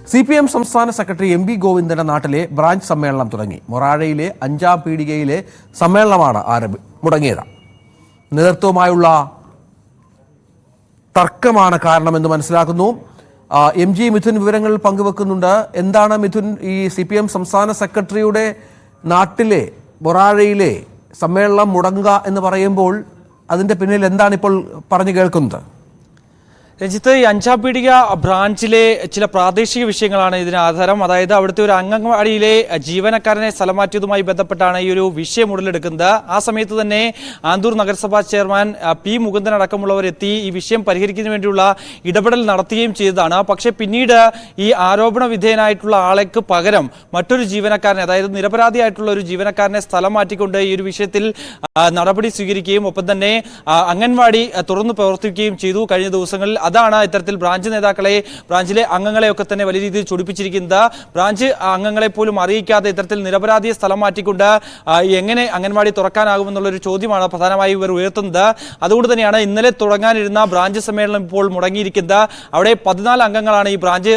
CPM സംസ്ഥാന secretary MV ഗോവിന്ദന്റെ നാട്ടിലെ branch സമ്മേളനം തുടങ്ങി. മൊറാഴയിലെ 5ാം പീടികയിലെ സമ്മേളനമാണ് മുടങ്ങിയത്. നേതൃത്വവുമായുള്ള തർക്കമാണ് കാരണമെന്ന് മനസ്സിലാക്കുന്നു. MG മിഥുൻ വിവരങ്ങൾ പങ്കുവെക്കുന്നുണ്ട്. എന്താണ് മിഥുൻ, ഈ CPM സംസ്ഥാന സെക്രട്ടറിയുടെ നാട്ടിലെ മൊറാഴയിലെ സമ്മേളനം മുടങ്ങുക എന്ന് പറയുമ്പോൾ അതിന്റെ പിന്നിൽ എന്താണ് ഇപ്പോൾ പറഞ്ഞു കേൾക്കുന്നത്? രഞ്ജിത്ത്, ഈ 5ാം പീടിക ബ്രാഞ്ചിലെ ചില പ്രാദേശിക വിഷയങ്ങളാണ് ഇതിന് ആധാരം. അതായത് അവിടുത്തെ ഒരു അംഗൻവാടിയിലെ ജീവനക്കാരനെ സ്ഥലം മാറ്റിയതുമായി ബന്ധപ്പെട്ടാണ് ഈ ഒരു വിഷയം ഉടലെടുക്കുന്നത്. ആ സമയത്ത് തന്നെ ആന്തൂർ നഗരസഭാ ചെയർമാൻ P. മുകുന്ദൻ അടക്കമുള്ളവർ എത്തി ഈ വിഷയം പരിഹരിക്കുന്നതിന് വേണ്ടിയുള്ള ഇടപെടൽ നടത്തുകയും ചെയ്തതാണ്. പക്ഷേ പിന്നീട് ഈ ആരോപണ വിധേയനായിട്ടുള്ള ആൾക്ക് പകരം മറ്റൊരു ജീവനക്കാരനെ, അതായത് നിരപരാധിയായിട്ടുള്ള ഒരു ജീവനക്കാരനെ സ്ഥലം മാറ്റിക്കൊണ്ട് ഈ ഒരു വിഷയത്തിൽ നടപടി സ്വീകരിക്കുകയും ഒപ്പം തന്നെ അംഗൻവാടി തുറന്നു പ്രവർത്തിക്കുകയും ചെയ്തു കഴിഞ്ഞ ദിവസങ്ങളിൽ. അതാണ് ഇത്തരത്തിൽ ബ്രാഞ്ച് നേതാക്കളെ, ബ്രാഞ്ചിലെ അംഗങ്ങളെയൊക്കെ തന്നെ വലിയ രീതിയിൽ ചൊടിപ്പിച്ചിരിക്കുന്നത്. ബ്രാഞ്ച് അംഗങ്ങളെ പോലും അറിയിക്കാതെ ഇത്തരത്തിൽ നിരപരാധിയെ സ്ഥലം മാറ്റിക്കൊണ്ട് എങ്ങനെ അംഗൻവാടി തുറക്കാനാകുമെന്നുള്ളൊരു ചോദ്യമാണ് പ്രധാനമായും ഇവർ ഉയർത്തുന്നത്. അതുകൊണ്ട് തന്നെയാണ് ഇന്നലെ തുടങ്ങാനിരുന്ന ബ്രാഞ്ച് സമ്മേളനം ഇപ്പോൾ മുടങ്ങിയിരിക്കുന്നത്. അവിടെ 14 അംഗങ്ങളാണ് ഈ ബ്രാഞ്ച്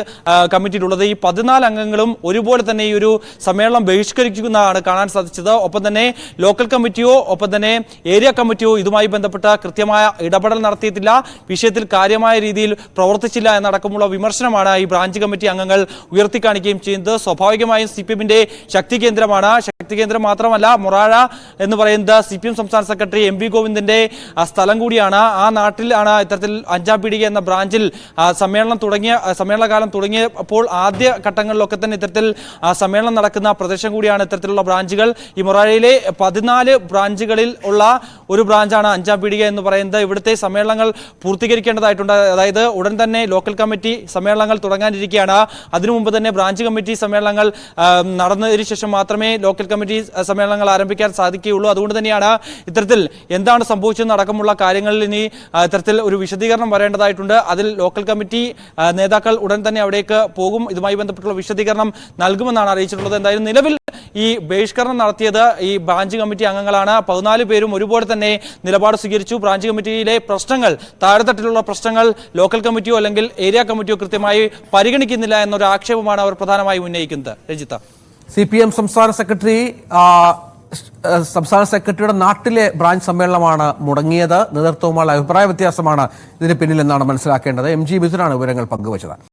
കമ്മിറ്റിയിലുള്ളത്. ഈ 14 അംഗങ്ങളും ഒരുപോലെ തന്നെ ഈ ഒരു സമ്മേളനം ബഹിഷ്കരിക്കുന്നതാണ് കാണാൻ സാധിച്ചത്. ഒപ്പം തന്നെ ലോക്കൽ കമ്മിറ്റിയോ ഒപ്പം തന്നെ ഏരിയ കമ്മിറ്റിയോ ഇതുമായി ബന്ധപ്പെട്ട കൃത്യമായ ഇടപെടൽ നടത്തിയിട്ടില്ല, വിഷയത്തിൽ കാര്യമായ രീതിയിൽ പ്രവർത്തിച്ചില്ല എന്നടക്കമുള്ള വിമർശനമാണ് ഈ ബ്രാഞ്ച് കമ്മിറ്റി അംഗങ്ങൾ ഉയർത്തിക്കാണിക്കുകയും ചെയ്യുന്നത്. സ്വാഭാവികമായും CPMന്റെ ശക്തി കേന്ദ്രമാണ്. ശക്തി കേന്ദ്രം മാത്രമല്ല, മൊറാഴ എന്ന് പറയുന്നത് CPM സംസ്ഥാന സെക്രട്ടറി MV ഗോവിന്ദന്റെ സ്ഥലം കൂടിയാണ്. ആ നാട്ടിലാണ് ഇത്തരത്തിൽ 5ാം പീടിക എന്ന ബ്രാഞ്ചിൽ സമ്മേളനകാലം തുടങ്ങിയപ്പോൾ ആദ്യ ഘട്ടങ്ങളിലൊക്കെ തന്നെ ഇത്തരത്തിൽ സമ്മേളനം നടക്കുന്ന പ്രദേശം കൂടിയാണ് ഇത്തരത്തിലുള്ള ബ്രാഞ്ചുകൾ. ഈ മൊറാഴയിലെ 14 ബ്രാഞ്ചുകളിൽ ഉള്ള ഒരു ബ്രാഞ്ചാണ് 5ാം പീടിക എന്ന് പറയുന്നത്. ഇവിടുത്തെ സമ്മേളനങ്ങൾ പൂർത്തീകരിക്കേണ്ടതായിട്ടുണ്ട്. അതായത് ഉടൻ തന്നെ ലോക്കൽ കമ്മിറ്റി സമ്മേളനങ്ങൾ തുടങ്ങാനിരിക്കുകയാണ്. അതിനു മുമ്പ് തന്നെ ബ്രാഞ്ച് കമ്മിറ്റി സമ്മേളനങ്ങൾ നടന്നതിന് ശേഷം മാത്രമേ ലോക്കൽ കമ്മിറ്റി സമ്മേളനങ്ങൾ ആരംഭിക്കാൻ സാധിക്കുകയുള്ളൂ. അതുകൊണ്ട് തന്നെയാണ് ഇത്തരത്തിൽ എന്താണ് സംഭവിച്ചതെന്ന് അടക്കമുള്ള കാര്യങ്ങളിൽ ഇനി ഇത്തരത്തിൽ ഒരു വിശദീകരണം വരേണ്ടതായിട്ടുണ്ട്. അതിൽ ലോക്കൽ കമ്മിറ്റി നേതാക്കൾ ഉടൻ തന്നെ അവിടേക്ക് പോകും. ഇതുമായി ബന്ധപ്പെട്ടുള്ള വിശദീകരണം നൽകുമെന്നാണ് അറിയിച്ചിട്ടുള്ളത്. എന്തായാലും നിലവിൽ ഈ ബഹിഷ്കരണം നടത്തിയത് ഈ ബ്രാഞ്ച് കമ്മിറ്റി അംഗങ്ങളാണ്. 14 പേരും ഒരുപോലെ തന്നെ നിലപാട് സ്വീകരിച്ചു. ബ്രാഞ്ച് കമ്മിറ്റിയിലെ പ്രശ്നങ്ങൾ, താഴെത്തട്ടിലുള്ള പ്രശ്നങ്ങൾ ലോക്കൽ കമ്മിറ്റിയോ അല്ലെങ്കിൽ ഏരിയ കമ്മിറ്റിയോ കൃത്യമായി പരിഗണിക്കുന്നില്ല എന്നൊരു ആക്ഷേപമാണ് അവർ പ്രധാനമായും ഉന്നയിക്കുന്നത്. രഞ്ജിത്ത, CPM സംസ്ഥാന സെക്രട്ടറിയുടെ നാട്ടിലെ ബ്രാഞ്ച് സമ്മേളനമാണ് മുടങ്ങിയത്. നേതൃത്വവുമായുള്ള അഭിപ്രായ വ്യത്യാസമാണ് ഇതിന് പിന്നിലെന്നാണ് മനസ്സിലാക്കേണ്ടത്. MG മിഥുനാണ് വിവരങ്ങൾ പങ്കുവച്ചത്.